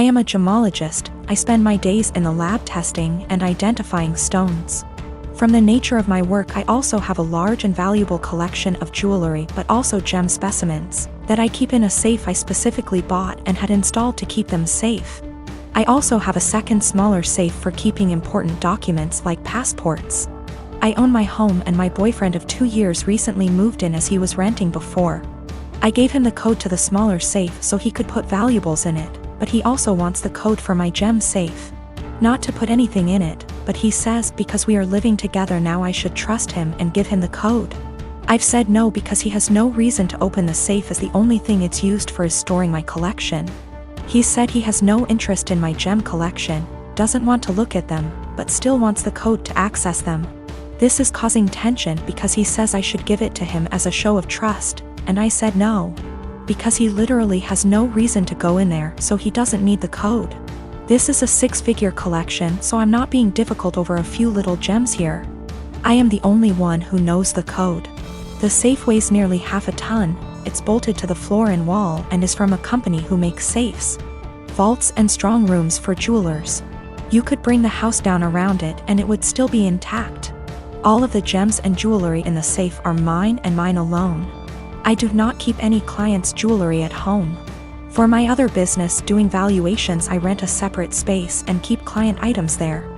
I am a gemologist. I spend my days in the lab testing and identifying stones. From the nature of my work, I also have a large and valuable collection of jewelry, but also gem specimens that I keep in a safe I specifically bought and had installed to keep them safe. I also have a second smaller safe for keeping important documents like passports. I own my home, and my boyfriend of 2 years recently moved in as he was renting before. I gave him the code to the smaller safe so he could put valuables in it, but he also wants the code for my gem safe. Not to put anything in it, but he says because we are living together now I should trust him and give him the code. I've said no because he has no reason to open the safe, as the only thing it's used for is storing my collection. He said he has no interest in my gem collection, doesn't want to look at them, but still wants the code to access them. This is causing tension because he says I should give it to him as a show of trust, and I said no. Because he literally has no reason to go in there, so he doesn't need the code. This is a 6-figure collection, so I'm not being difficult over a few little gems here. I am the only one who knows the code. The safe weighs nearly half a ton, it's bolted to the floor and wall, and is from a company who makes safes, vaults and strong rooms for jewelers. You could bring the house down around it and it would still be intact. All of the gems and jewelry in the safe are mine and mine alone. I do not keep any clients' jewelry at home. For my other business doing valuations, I rent a separate space and keep client items there.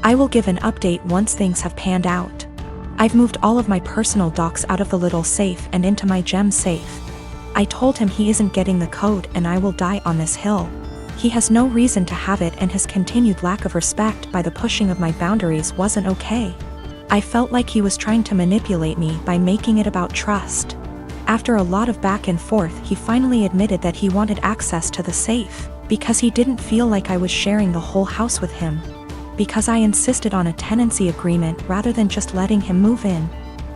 I will give an update once things have panned out. I've moved all of my personal docs out of the little safe and into my gem safe. I told him he isn't getting the code and I will die on this hill. He has no reason to have it, and his continued lack of respect by the pushing of my boundaries wasn't okay. I felt like he was trying to manipulate me by making it about trust. After a lot of back and forth, he finally admitted that he wanted access to the safe, because he didn't feel like I was sharing the whole house with him. Because I insisted on a tenancy agreement rather than just letting him move in.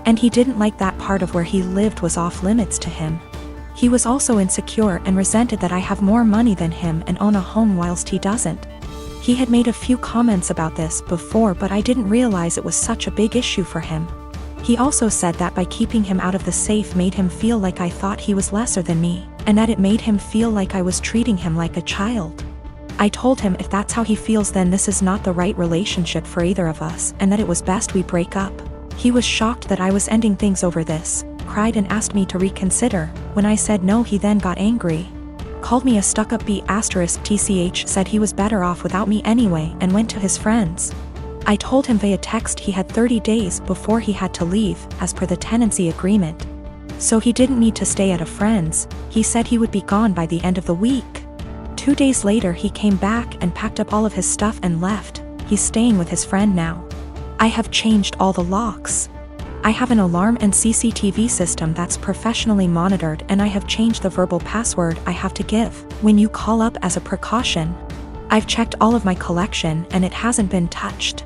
And he didn't like that part of where he lived was off limits to him. He was also insecure and resented that I have more money than him and own a home whilst he doesn't. He had made a few comments about this before, but I didn't realize it was such a big issue for him. He also said that by keeping him out of the safe made him feel like I thought he was lesser than me, and that it made him feel like I was treating him like a child. I told him if that's how he feels, then this is not the right relationship for either of us, and that it was best we break up. He was shocked that I was ending things over this, cried and asked me to reconsider. When I said no, he then got angry. Called me a stuck-up B*TCH, said he was better off without me anyway, and went to his friends. I told him via text he had 30 days before he had to leave, as per the tenancy agreement. So he didn't need to stay at a friend's. He said he would be gone by the end of the week. 2 days later he came back and packed up all of his stuff and left. He's staying with his friend now. I have changed all the locks. I have an alarm and CCTV system that's professionally monitored, and I have changed the verbal password I have to give when you call up as a precaution. I've checked all of my collection and it hasn't been touched.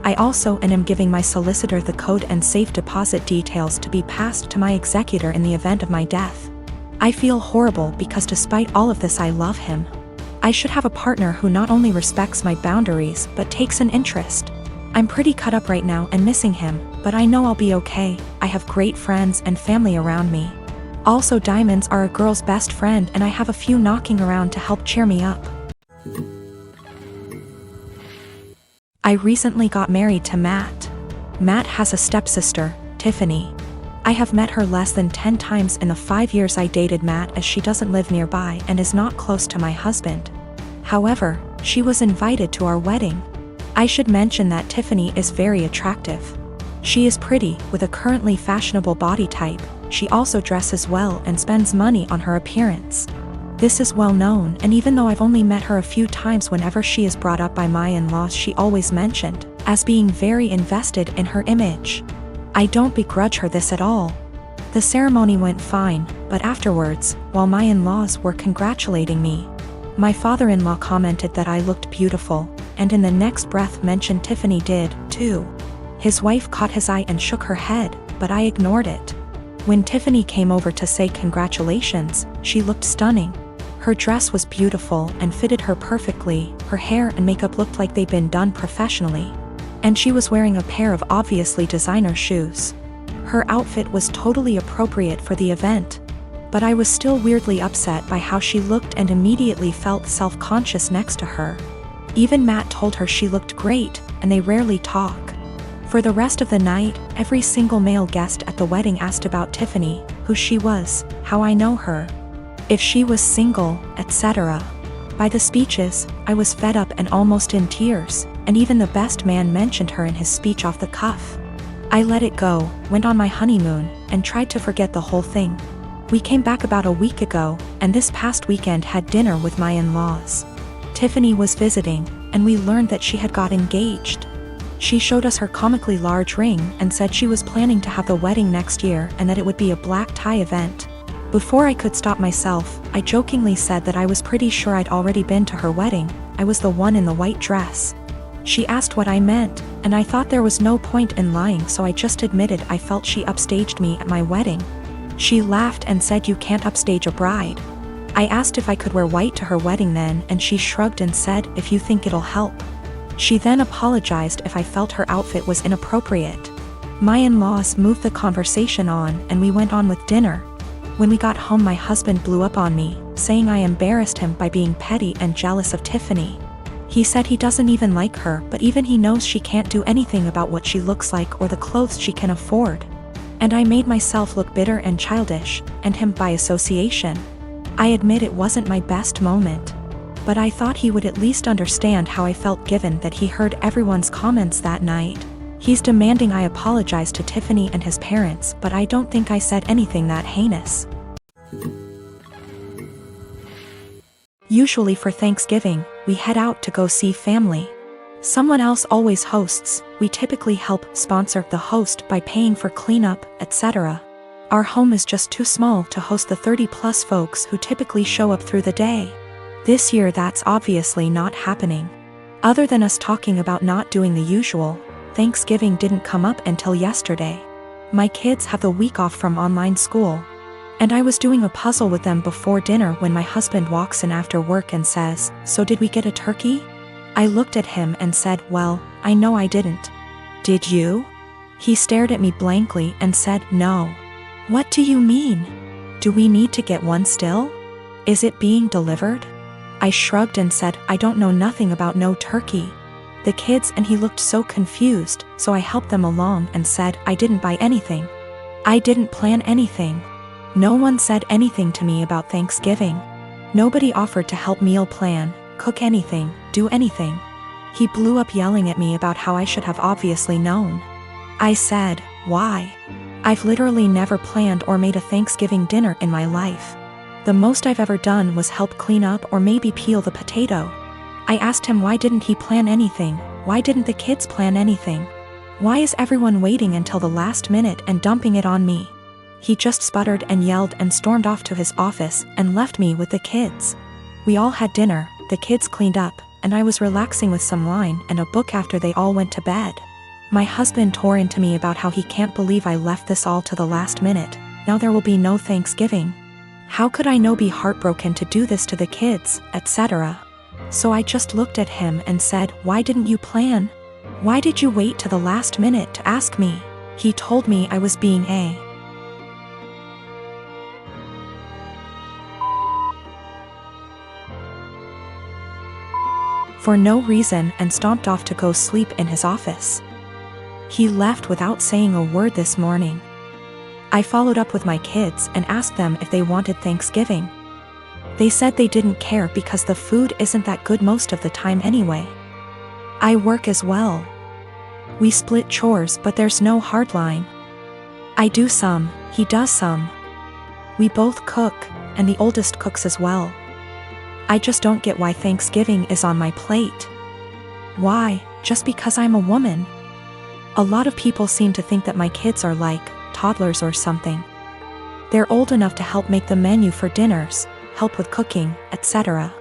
I also am giving my solicitor the code and safe deposit details to be passed to my executor in the event of my death. I feel horrible because despite all of this I love him. I should have a partner who not only respects my boundaries but takes an interest. I'm pretty cut up right now and missing him, but I know I'll be okay. I have great friends and family around me. Also, diamonds are a girl's best friend, and I have a few knocking around to help cheer me up. I recently got married to Matt. Matt has a stepsister, Tiffany. I have met her less than 10 times in the 5 years I dated Matt, as she doesn't live nearby and is not close to my husband. However, she was invited to our wedding. I should mention that Tiffany is very attractive. She is pretty, with a currently fashionable body type. She also dresses well and spends money on her appearance. This is well known, and even though I've only met her a few times, whenever she is brought up by my in-laws she always mentioned as being very invested in her image. I don't begrudge her this at all. The ceremony went fine, but afterwards, while my in-laws were congratulating me, my father-in-law commented that I looked beautiful, and in the next breath mentioned Tiffany did, too. His wife caught his eye and shook her head, but I ignored it. When Tiffany came over to say congratulations, she looked stunning. Her dress was beautiful and fitted her perfectly, her hair and makeup looked like they'd been done professionally. And she was wearing a pair of obviously designer shoes. Her outfit was totally appropriate for the event. but I was still weirdly upset by how she looked and immediately felt self-conscious next to her. Even Matt told her she looked great, and they rarely talk. For the rest of the night, every single male guest at the wedding asked about Tiffany, who she was, how I know her, if she was single, etc. By the speeches, I was fed up and almost in tears, and even the best man mentioned her in his speech off the cuff. I let it go, went on my honeymoon, and tried to forget the whole thing. We came back about a week ago, and this past weekend had dinner with my in-laws. Tiffany was visiting, and we learned that she had got engaged. She showed us her comically large ring and said she was planning to have the wedding next year and that it would be a black tie event. Before I could stop myself, I jokingly said that I was pretty sure I'd already been to her wedding. I was the one in the white dress. She asked what I meant, and I thought there was no point in lying, so I just admitted I felt she upstaged me at my wedding. She laughed and said, "You can't upstage a bride." I asked if I could wear white to her wedding then, and she shrugged and said, "If you think it'll help." She then apologized if I felt her outfit was inappropriate. My in-laws moved the conversation on, and we went on with dinner. When we got home, my husband blew up on me, saying I embarrassed him by being petty and jealous of Tiffany. He said he doesn't even like her, but even he knows she can't do anything about what she looks like or the clothes she can afford. And I made myself look bitter and childish, and him by association. I admit it wasn't my best moment, but I thought he would at least understand how I felt given that he heard everyone's comments that night. He's demanding I apologize to Tiffany and his parents, but I don't think I said anything that heinous. Usually for Thanksgiving, we head out to go see family. Someone else always hosts. We typically help sponsor the host by paying for cleanup, etc. Our home is just too small to host the 30+ folks who typically show up through the day. This year that's obviously not happening. Other than us talking about not doing the usual, Thanksgiving didn't come up until yesterday. My kids have the week off from online school, and I was doing a puzzle with them before dinner when my husband walks in after work and says, "So did we get a turkey?" I looked at him and said, "Well, I know I didn't." "Did you?" He stared at me blankly and said, "No." "What do you mean? Do we need to get one still? Is it being delivered?" I shrugged and said, "I don't know nothing about no turkey." The kids and he looked so confused, so I helped them along and said, "I didn't buy anything. I didn't plan anything. No one said anything to me about Thanksgiving. Nobody offered to help meal plan, cook anything, do anything." He blew up yelling at me about how I should have obviously known. I said, "Why? I've literally never planned or made a Thanksgiving dinner in my life. The most I've ever done was help clean up or maybe peel the potato." I asked him why didn't he plan anything, why didn't the kids plan anything? Why is everyone waiting until the last minute and dumping it on me? He just sputtered and yelled and stormed off to his office and left me with the kids. We all had dinner, the kids cleaned up, and I was relaxing with some wine and a book after they all went to bed. My husband tore into me about how he can't believe I left this all to the last minute. Now there will be no Thanksgiving. How could I be heartbroken to do this to the kids, etc. So I just looked at him and said, "Why didn't you plan? Why did you wait to the last minute to ask me?" He told me I was being a for no reason and stomped off to go sleep in his office. He left without saying a word this morning. I followed up with my kids and asked them if they wanted Thanksgiving. They said they didn't care because the food isn't that good most of the time anyway. I work as well. We split chores, but there's no hard line. I do some, he does some. We both cook, and the oldest cooks as well. I just don't get why Thanksgiving is on my plate. Why, just because I'm a woman? A lot of people seem to think that my kids are like toddlers or something. They're old enough to help make the menu for dinners, help with cooking, etc.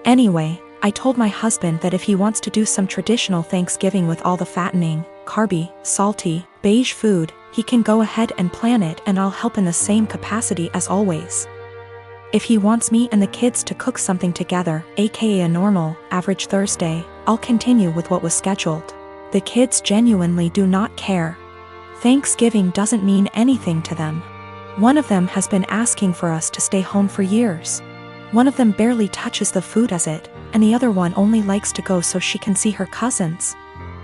Anyway, I told my husband that if he wants to do some traditional Thanksgiving with all the fattening, carby, salty, beige food, he can go ahead and plan it and I'll help in the same capacity as always. If he wants me and the kids to cook something together, aka a normal, average Thursday, I'll continue with what was scheduled. The kids genuinely do not care. Thanksgiving doesn't mean anything to them. One of them has been asking for us to stay home for years. One of them barely touches the food as it, and the other one only likes to go so she can see her cousins.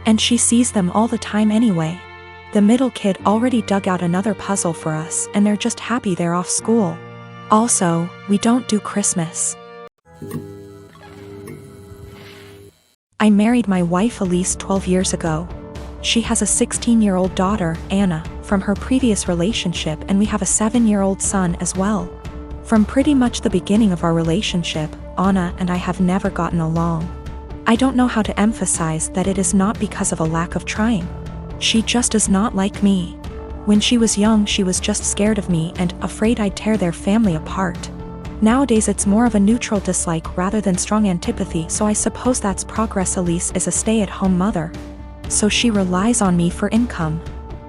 And she sees them all the time anyway. The middle kid already dug out another puzzle for us, and they're just happy they're off school. Also, we don't do Christmas. I married my wife Elise 12 years ago. She has a 16-year-old daughter, Anna, from her previous relationship, and we have a 7-year-old son as well. From pretty much the beginning of our relationship, Anna and I have never gotten along. I don't know how to emphasize that it is not because of a lack of trying. She just does not like me. When she was young, she was just scared of me and afraid I'd tear their family apart. Nowadays it's more of a neutral dislike rather than strong antipathy, so I suppose that's progress. Elise is a stay-at-home mother, so she relies on me for income.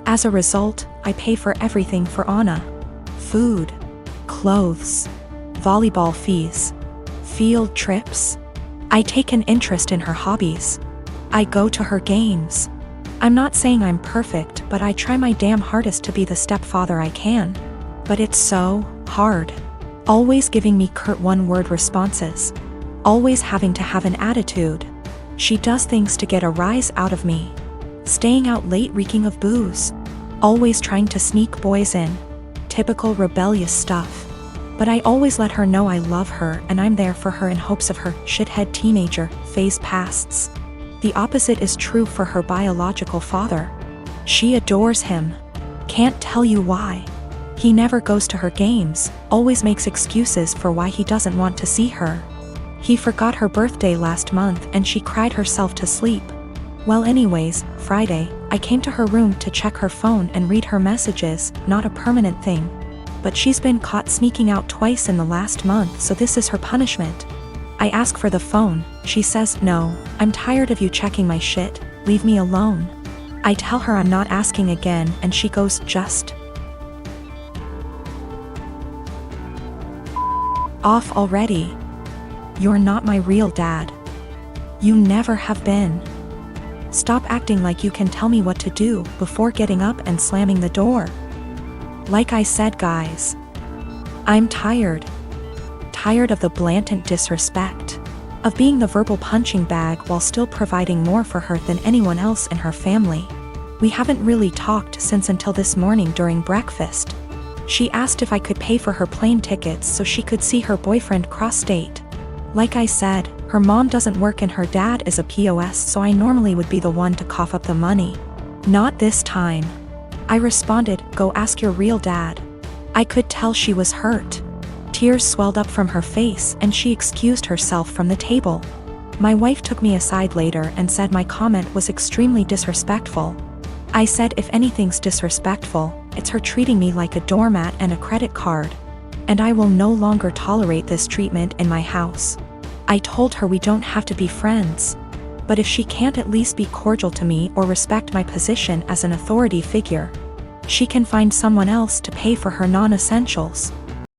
As a result, I pay for everything for Anna. Food, clothes, volleyball fees, field trips. I take an interest in her hobbies. I go to her games. I'm not saying I'm perfect, but I try my damn hardest to be the stepfather I can. But it's so hard. Always giving me curt one-word responses. Always having to have an attitude. She does things to get a rise out of me. Staying out late reeking of booze. Always trying to sneak boys in. Typical rebellious stuff. But I always let her know I love her and I'm there for her in hopes of her shithead teenager phase pasts. The opposite is true for her biological father. She adores him. Can't tell you why. He never goes to her games, always makes excuses for why he doesn't want to see her. He forgot her birthday last month and she cried herself to sleep. Well anyways, Friday, I came to her room to check her phone and read her messages, not a permanent thing. But she's been caught sneaking out twice in the last month, so this is her punishment. I ask for the phone, she says, "No, I'm tired of you checking my shit, leave me alone." I tell her I'm not asking again and she goes, "Just off already. You're not my real dad. You never have been. Stop acting like you can tell me what to do," before getting up and slamming the door. Like I said, guys, I'm tired. Tired of the blatant disrespect. Of being the verbal punching bag while still providing more for her than anyone else in her family. We haven't really talked since until this morning during breakfast. She asked if I could pay for her plane tickets so she could see her boyfriend cross-state. Like I said, her mom doesn't work and her dad is a POS, so I normally would be the one to cough up the money. Not this time. I responded, "Go ask your real dad." I could tell she was hurt. Tears swelled up from her face and she excused herself from the table. My wife took me aside later and said my comment was extremely disrespectful. I said if anything's disrespectful, it's her treating me like a doormat and a credit card. And I will no longer tolerate this treatment in my house. I told her we don't have to be friends. But if she can't at least be cordial to me or respect my position as an authority figure, she can find someone else to pay for her non-essentials.